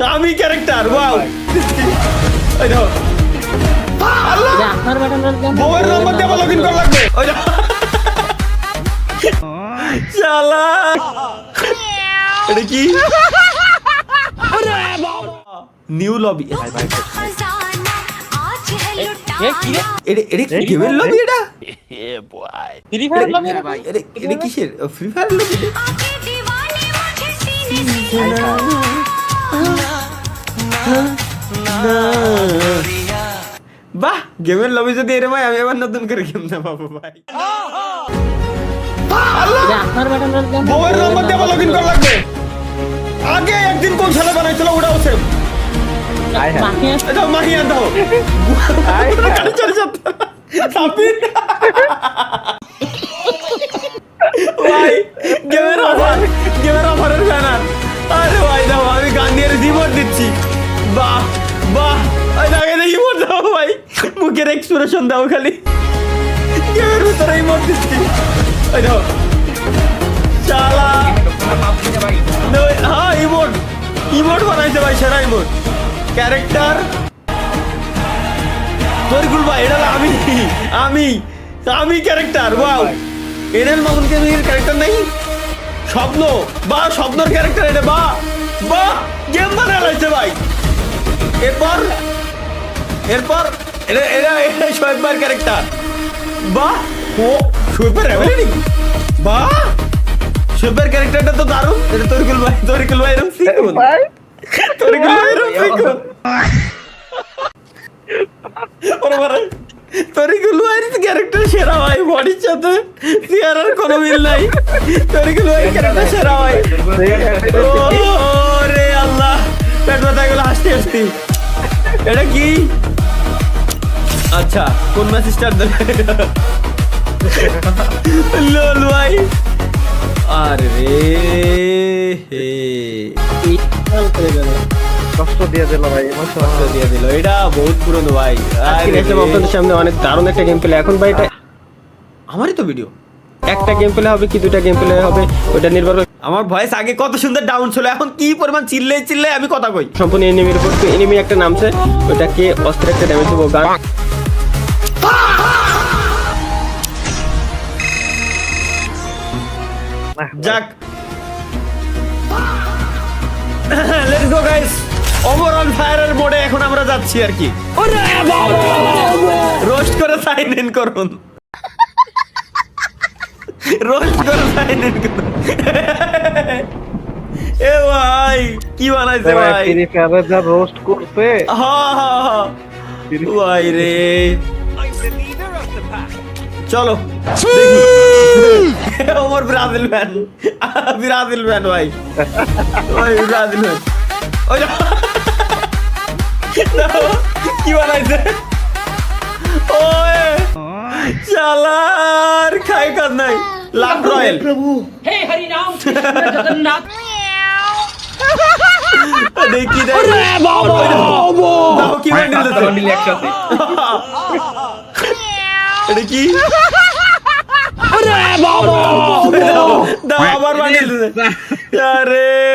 আমি character wow এই দেখো আল্লাহ আপনার ব্যাটার বউয়ের নম্বর দিয়ে লগইন করা লাগবে ওই দেখো শালা এটা কি নিউ লবি ভাই ভাই এটা কি গেমের লবি এটা ফ্রি ফায়ার লবি ভাই এটা কিসের ফ্রি ফায়ার লবি বাহ গেমের লবি যদি এরকম হয় আমি আবার নতুন করে গেম না পাবো ভাই আপনার ব্যাটার বউয়ের নম্বর দিয়ে লগইন করা লাগবে আগে একদিন কোন ছেলে বানাইছিল ওটাও সেম এটা মাহিয়া দাও গাড়ি চলে যাচ্ছে সাপিন ভাই গেমের অফারের ব্যানার আরে ভাই দাও আমি গান দিয়ে রিমোট দিচ্ছি বাহ বাহ ওই আগে রিমোট দাও ভাই মুখের এক্সপ্রেশন দাও খালি গেমের ভিতরে রিমোট দিচ্ছি ওই দাও শালা হ্যাঁ ইমোট বানাইছে ভাই সেরা ইমোট ক্যারেক্টার তরিকুল ভাই এটা আমি ক্যারেক্টার ওয়াও এনার মামুন কে ক্যারেক্টার নাই স্বপ্নর ক্যারেক্টার এটা বাহ গেম বানায় লাগছে ভাই এরপর এটা শোয়েবের ক্যারেক্টার বাহ ও শোয়েবের রেভেলিং বাহ শোয়েবের ক্যারেক্টারটা তো দারুণ এটা তরিকুল ভাই এরকম শিখুন তরিকুল ভাইয়ের ক্যারেক্টার সেরা ভাই বডির সাথে চেহারার কোনো মিল নাই তরিকুল ভাইয়ের ক্যারেক্টার সেরা ভাই ওরে আল্লাহ পেট ব্যথা গেল হাসতে এটা কি আচ্ছা কোন ম্যাচ স্টার্ট দেবে লোল ভাই আরে কষ্ট দিয়ে দিল ভাই কষ্ট দিয়ে দিল এটা বহুত পুরনো ভাই আপনাদের সামনে অনেক দারুণ একটা গেম প্লে এখন ভাই এটা আমারই তো ভিডিও একটা গেম প্লে হবে কি দুটা গেম প্লে হবে ওটা নির্ভর করে আমার ভয়েস আগে কত সুন্দর ডাউন ছিল এখন কি পরিমাণ চিল্লে আমি কথা কই সম্পূর্ণ এনিমির উপর এনিমি একটা নামছে ওটাকে অস্ত্রের একটা ড্যামেজ দেবো গান যাক let's go guys over on ফায়ারের মোডে এখন আমরা যাচ্ছি আর কি রোস্ট করে সাইন ইন করুন এ ভাই কি বানাইছে ভাই ফ্রি ফায়ারে যা রোস্ট করছে হ্যাঁ ভাই রে চলো ওমর ব্রাজিল ম্যান ভাই ওই ব্রাজিল ম্যান ওই কি বানাইছে ওয়ে চালার খাই কাজ নাই লাভ রয়েল प्रभु हे हरि राम कृष्ण जगन्नाथ দেখি দাও কি বান্ডিল একসাথে এটা কি দাও আবার বান্ডিল আরে